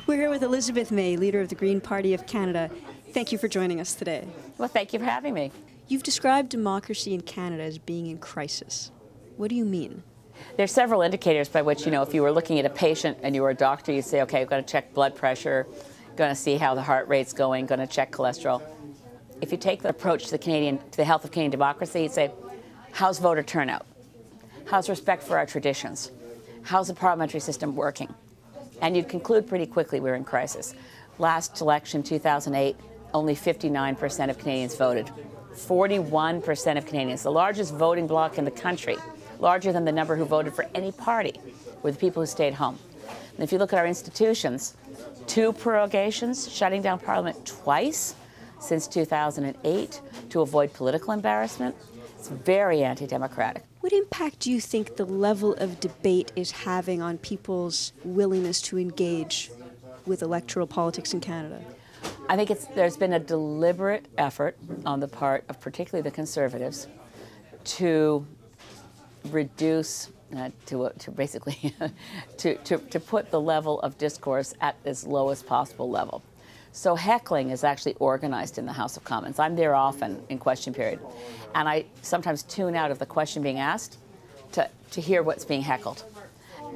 We're here with Elizabeth May, leader of the Green Party of Canada. Thank you for joining us today. Well, thank you for having me. You've described democracy in Canada as being in crisis. What do you mean? There's several indicators by which, if you were looking at a patient and you were a doctor, you'd say, okay, I've got to check blood pressure, going to see how the heart rate's going, going to check cholesterol. If you take the approach to the health of Canadian democracy, you'd say, how's voter turnout? How's respect for our traditions? How's the parliamentary system working? And you'd conclude pretty quickly we're in crisis. Last election, 2008, only 59% of Canadians voted. 41% of Canadians, the largest voting bloc in the country, larger than the number who voted for any party, were the people who stayed home. And if you look at our institutions, 2 prorogations, shutting down Parliament twice since 2008 to avoid political embarrassment. It's very anti-democratic. What impact do you think the level of debate is having on people's willingness to engage with electoral politics in Canada? I think there's been a deliberate effort on the part of particularly the Conservatives to reduce, to put the level of discourse at as low as possible level. So heckling is actually organized in the House of Commons. I'm there often in question period, and I sometimes tune out of the question being asked to hear what's being heckled.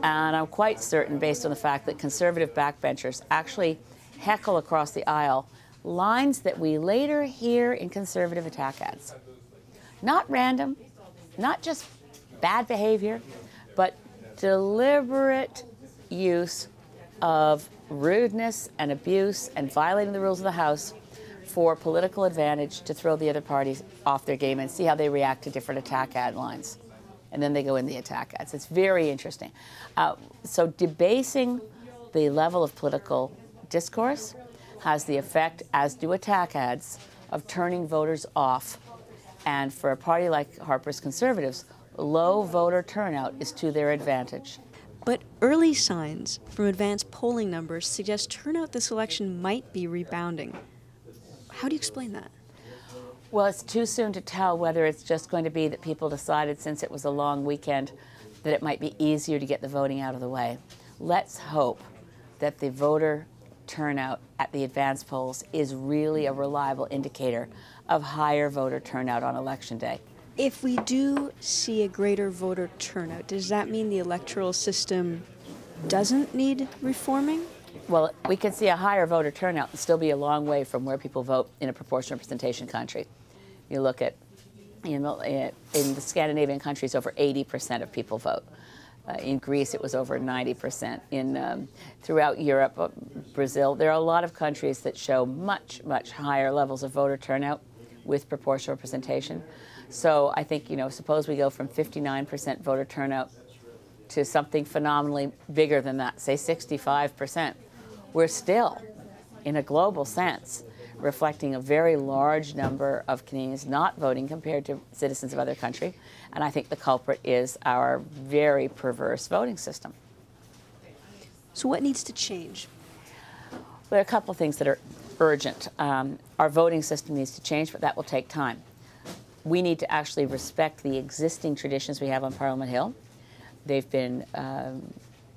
And I'm quite certain, based on the fact that Conservative backbenchers actually heckle across the aisle lines that we later hear in Conservative attack ads. Not random, not just bad behavior, but deliberate use of rudeness and abuse and violating the rules of the House for political advantage to throw the other parties off their game and see how they react to different attack ad lines. And then they go in the attack ads. It's very interesting. So debasing the level of political discourse has the effect, as do attack ads, of turning voters off. And for a party like Harper's Conservatives, low voter turnout is to their advantage. But early signs from advanced polling numbers suggest turnout this election might be rebounding. How do you explain that? Well, it's too soon to tell whether it's just going to be that people decided, since it was a long weekend, that it might be easier to get the voting out of the way. Let's hope that the voter turnout at the advanced polls is really a reliable indicator of higher voter turnout on Election Day. If we do see a greater voter turnout, does that mean the electoral system doesn't need reforming? Well, we could see a higher voter turnout and still be a long way from where people vote in a proportional representation country. You look at, in the Scandinavian countries, over 80% of people vote. In Greece, it was over 90%. Throughout Europe, Brazil, there are a lot of countries that show much, much higher levels of voter turnout with proportional representation. So I think, suppose we go from 59% voter turnout to something phenomenally bigger than that, say 65%. We're still, in a global sense, reflecting a very large number of Canadians not voting compared to citizens of other countries. And I think the culprit is our very perverse voting system. So what needs to change? Well, there are a couple of things that are urgent. Our voting system needs to change, but that will take time. We need to actually respect the existing traditions we have on Parliament Hill. They've been,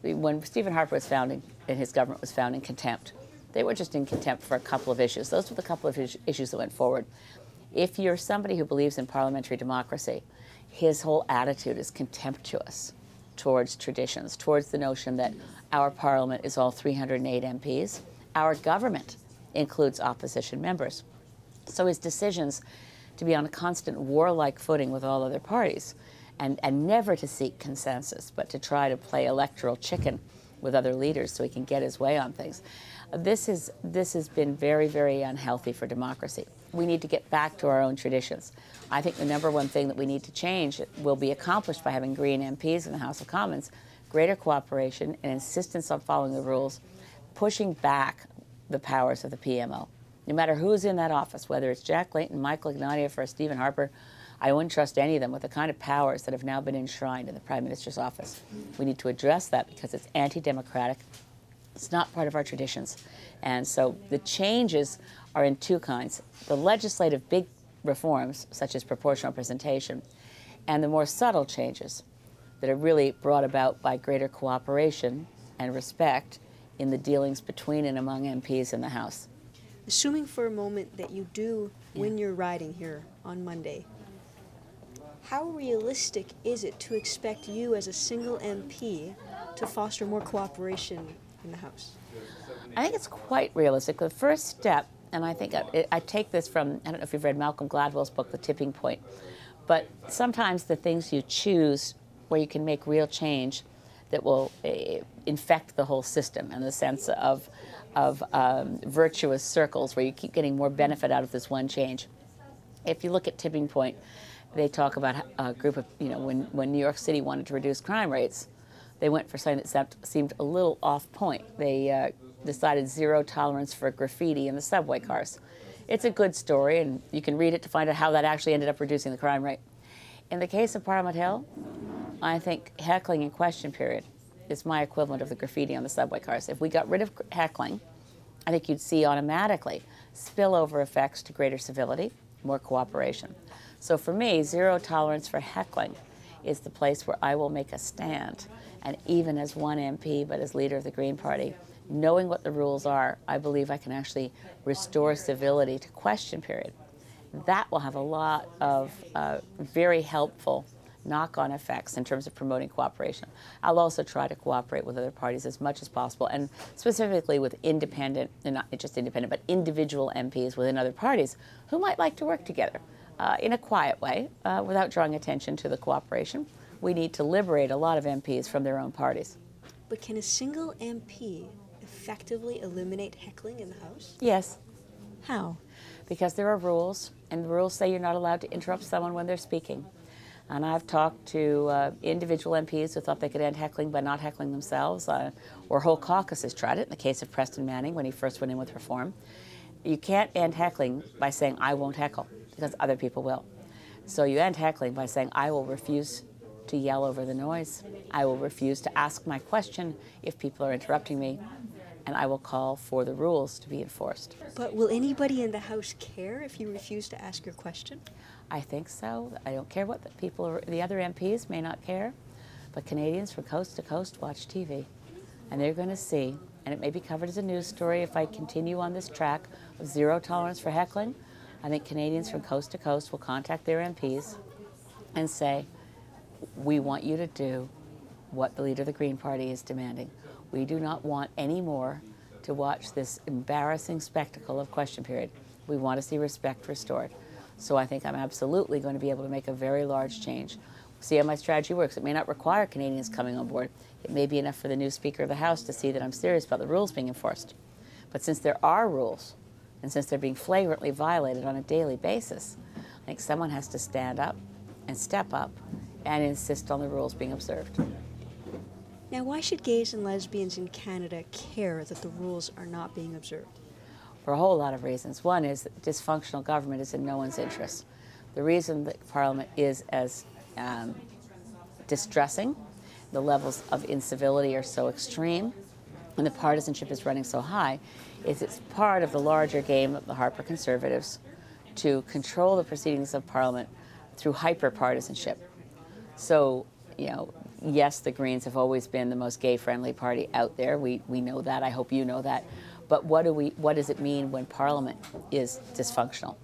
when Stephen Harper was founding, and his government was found in contempt, they were just in contempt for a couple of issues. Those were the couple of issues that went forward. If you're somebody who believes in parliamentary democracy, his whole attitude is contemptuous towards traditions, towards the notion that our parliament is all 308 MPs. Our government includes opposition members. So his decisions to be on a constant warlike footing with all other parties and never to seek consensus, but to try to play electoral chicken with other leaders so he can get his way on things. This has been very, very unhealthy for democracy. We need to get back to our own traditions. I think the number one thing that we need to change will be accomplished by having Green MPs in the House of Commons, greater cooperation and insistence on following the rules, pushing back the powers of the PMO. No matter who's in that office, whether it's Jack Layton, Michael Ignatieff, or Stephen Harper, I wouldn't trust any of them with the kind of powers that have now been enshrined in the Prime Minister's office. We need to address that because it's anti-democratic. It's not part of our traditions. And so the changes are in two kinds. The legislative big reforms, such as proportional representation, and the more subtle changes that are really brought about by greater cooperation and respect in the dealings between and among MPs in the House. Assuming for a moment that you do win your riding here on Monday, how realistic is it to expect you as a single MP to foster more cooperation in the House? I think it's quite realistic. The first step, and I think I take this from, I don't know if you've read Malcolm Gladwell's book, The Tipping Point, but sometimes the things you choose where you can make real change that will infect the whole system in the sense of virtuous circles where you keep getting more benefit out of this one change. If you look at Tipping Point, they talk about a group of, when New York City wanted to reduce crime rates, they went for something that seemed a little off point. They decided zero tolerance for graffiti in the subway cars. It's a good story, and you can read it to find out how that actually ended up reducing the crime rate. In the case of Parliament Hill, I think heckling in question period is my equivalent of the graffiti on the subway cars. If we got rid of heckling, I think you'd see automatically spillover effects to greater civility, more cooperation. So for me, zero tolerance for heckling is the place where I will make a stand. And even as one MP, but as leader of the Green Party, knowing what the rules are, I believe I can actually restore civility to question period. That will have a lot of very helpful knock-on effects in terms of promoting cooperation. I'll also try to cooperate with other parties as much as possible, and specifically with independent, and not just independent, but individual MPs within other parties who might like to work together in a quiet way without drawing attention to the cooperation. We need to liberate a lot of MPs from their own parties. But can a single MP effectively eliminate heckling in the House? Yes. How? Because there are rules, and the rules say you're not allowed to interrupt someone when they're speaking. And I've talked to individual MPs who thought they could end heckling by not heckling themselves, or whole caucuses tried it in the case of Preston Manning when he first went in with reform. You can't end heckling by saying, I won't heckle, because other people will. So you end heckling by saying, I will refuse to yell over the noise. I will refuse to ask my question if people are interrupting me, and I will call for the rules to be enforced. But will anybody in the House care if you refuse to ask your question? I think so. I don't care what the other MPs may not care, but Canadians from coast to coast watch TV, and they're going to see, and it may be covered as a news story if I continue on this track of zero tolerance for heckling. I think Canadians from coast to coast will contact their MPs and say, we want you to do what the leader of the Green Party is demanding. We do not want any more to watch this embarrassing spectacle of question period. We want to see respect restored. So I think I'm absolutely going to be able to make a very large change. See how my strategy works. It may not require Canadians coming on board. It may be enough for the new Speaker of the House to see that I'm serious about the rules being enforced. But since there are rules, and since they're being flagrantly violated on a daily basis, I think someone has to stand up and step up and insist on the rules being observed. Now, why should gays and lesbians in Canada care that the rules are not being observed? For a whole lot of reasons. One is that dysfunctional government is in no one's interest. The reason that Parliament is as distressing, the levels of incivility are so extreme, and the partisanship is running so high, is it's part of the larger game of the Harper Conservatives to control the proceedings of Parliament through hyper-partisanship. So, yes, the Greens have always been the most gay-friendly party out there. We know that. I hope you know that. But what does it mean when Parliament is dysfunctional?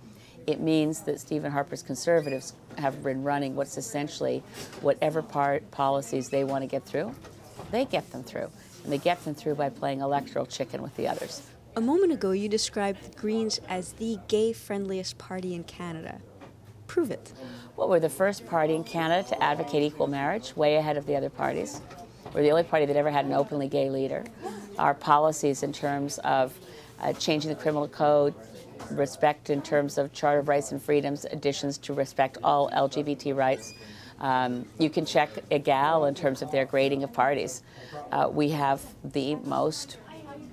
It means that Stephen Harper's Conservatives have been running what's essentially whatever policies they want to get through, they get them through. And they get them through by playing electoral chicken with the others. A moment ago, you described the Greens as the gay-friendliest party in Canada. Prove it. Well, we're the first party in Canada to advocate equal marriage, way ahead of the other parties. We're the only party that ever had an openly gay leader. Our policies in terms of changing the criminal code, respect in terms of Charter of Rights and Freedoms, additions to respect all LGBT rights. You can check EGAL in terms of their grading of parties. We have the most,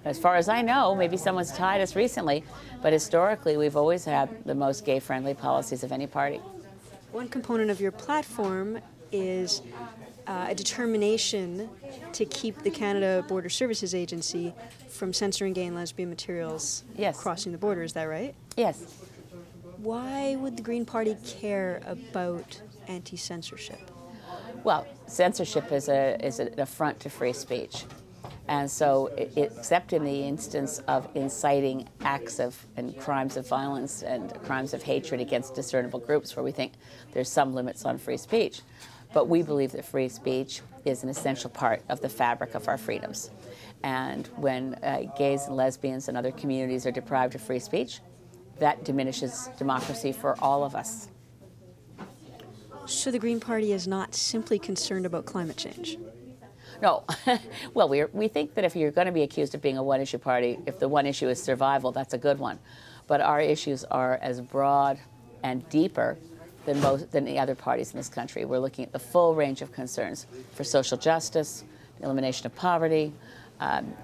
as far as I know, maybe someone's tied us recently, but historically we've always had the most gay-friendly policies of any party. One component of your platform is a determination to keep the Canada Border Services Agency from censoring gay and lesbian materials crossing the border. Is that right? Yes. Why would the Green Party care about anti-censorship? Well, censorship is an affront to free speech. And so, except in the instance of inciting acts of and crimes of violence and crimes of hatred against discernible groups, where we think there's some limits on free speech, but we believe that free speech is an essential part of the fabric of our freedoms. And when gays and lesbians and other communities are deprived of free speech, that diminishes democracy for all of us. So the Green Party is not simply concerned about climate change? No. Well, we think that if you're going to be accused of being a one-issue party, if the one issue is survival, that's a good one. But our issues are as broad and deeper than the other parties in this country. We're looking at the full range of concerns for social justice, elimination of poverty,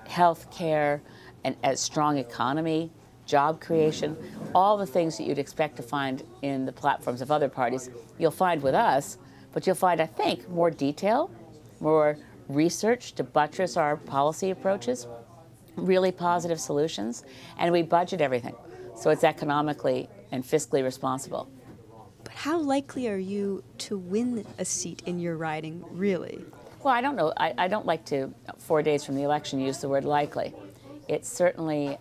health care, and a strong economy, job creation, all the things that you'd expect to find in the platforms of other parties, you'll find with us, but you'll find, I think, more detail, more research to buttress our policy approaches, really positive solutions, and we budget everything. So it's economically and fiscally responsible. But how likely are you to win a seat in your riding, really? Well, I don't know. I don't like to, 4 days from the election, use the word likely. It's certainly,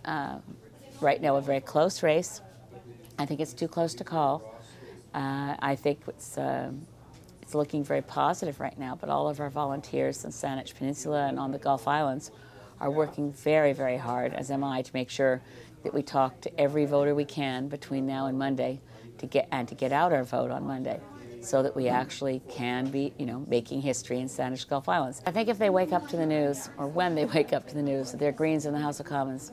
right now, a very close race. I think it's too close to call. I think it's looking very positive right now, but all of our volunteers in Saanich Peninsula and on the Gulf Islands are working very, very hard, as am I, to make sure that we talk to every voter we can between now and Monday to get out our vote on Monday, so that we actually can be, making history in Saanich Gulf Islands. I think if they wake up to the news, or when they wake up to the news, that they're Greens in the House of Commons,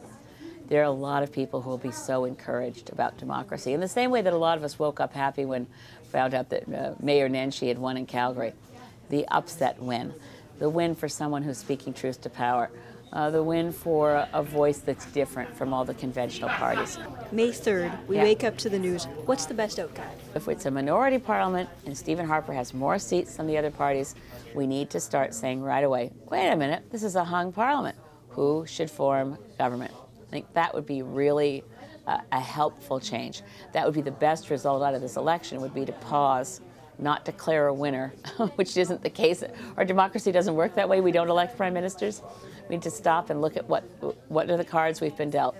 there are a lot of people who will be so encouraged about democracy. In the same way that a lot of us woke up happy when found out that Mayor Nenshi had won in Calgary. The upset win. The win for someone who's speaking truth to power. The win for a voice that's different from all the conventional parties. May 3rd, we wake up to the news. What's the best outcome? If it's a minority parliament and Stephen Harper has more seats than the other parties, we need to start saying right away, wait a minute, this is a hung parliament. Who should form government? I think that would be really a helpful change. That would be the best result out of this election, would be to pause, not declare a winner, which isn't the case. Our democracy doesn't work that way. We don't elect prime ministers. We need to stop and look at what are the cards we've been dealt.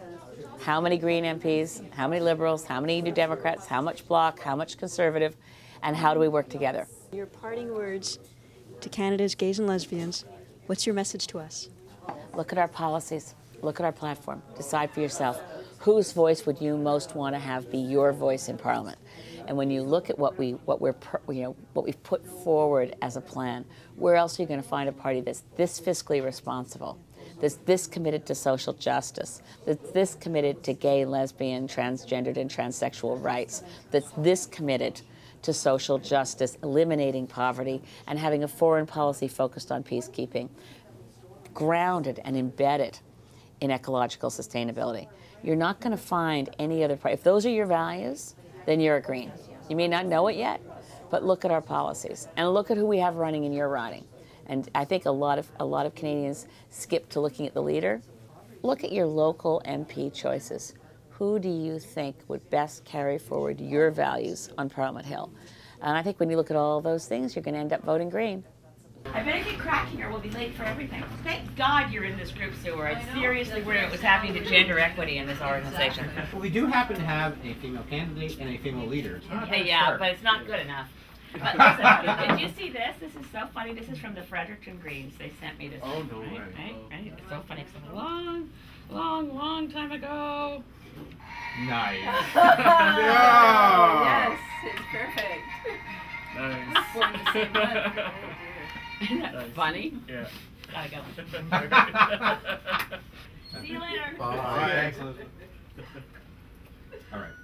How many Green MPs, how many Liberals, how many New Democrats, how much Bloc, how much Conservative, and how do we work together? Your parting words to Canada's gays and lesbians, what's your message to us? Look at our policies. Look at our platform. Decide for yourself. Whose voice would you most want to have be your voice in Parliament? And when you look at what we've put forward as a plan, where else are you going to find a party that's this fiscally responsible, that's this committed to social justice, that's this committed to gay, lesbian, transgendered, and transsexual rights, that's this committed to social justice, eliminating poverty, and having a foreign policy focused on peacekeeping, grounded and embedded in ecological sustainability? You're not going to find any other party. If those are your values, then you're a Green. You may not know it yet, but look at our policies and look at who we have running in your riding. And I think a lot of Canadians skip to looking at the leader. Look at your local MP choices. Who do you think would best carry forward your values on Parliament Hill? And I think when you look at all those things, you're going to end up voting Green. I better get cracking or we'll be late for everything. Thank God you're in this group, Sue, or I'd seriously worry it was happening to gender equity in this organization. Well, we do happen to have a female candidate and a female leader. Yeah, but it's not good enough. But listen, did you see this? This is so funny. This is from the Fredericton Greens. They sent me this. Oh, no way. Right? It's so funny. It's a long time ago. Nice. Yes, it's perfect. Nice. Isn't that funny? Yeah. Gotta go. See you later. Bye. Excellent. All right.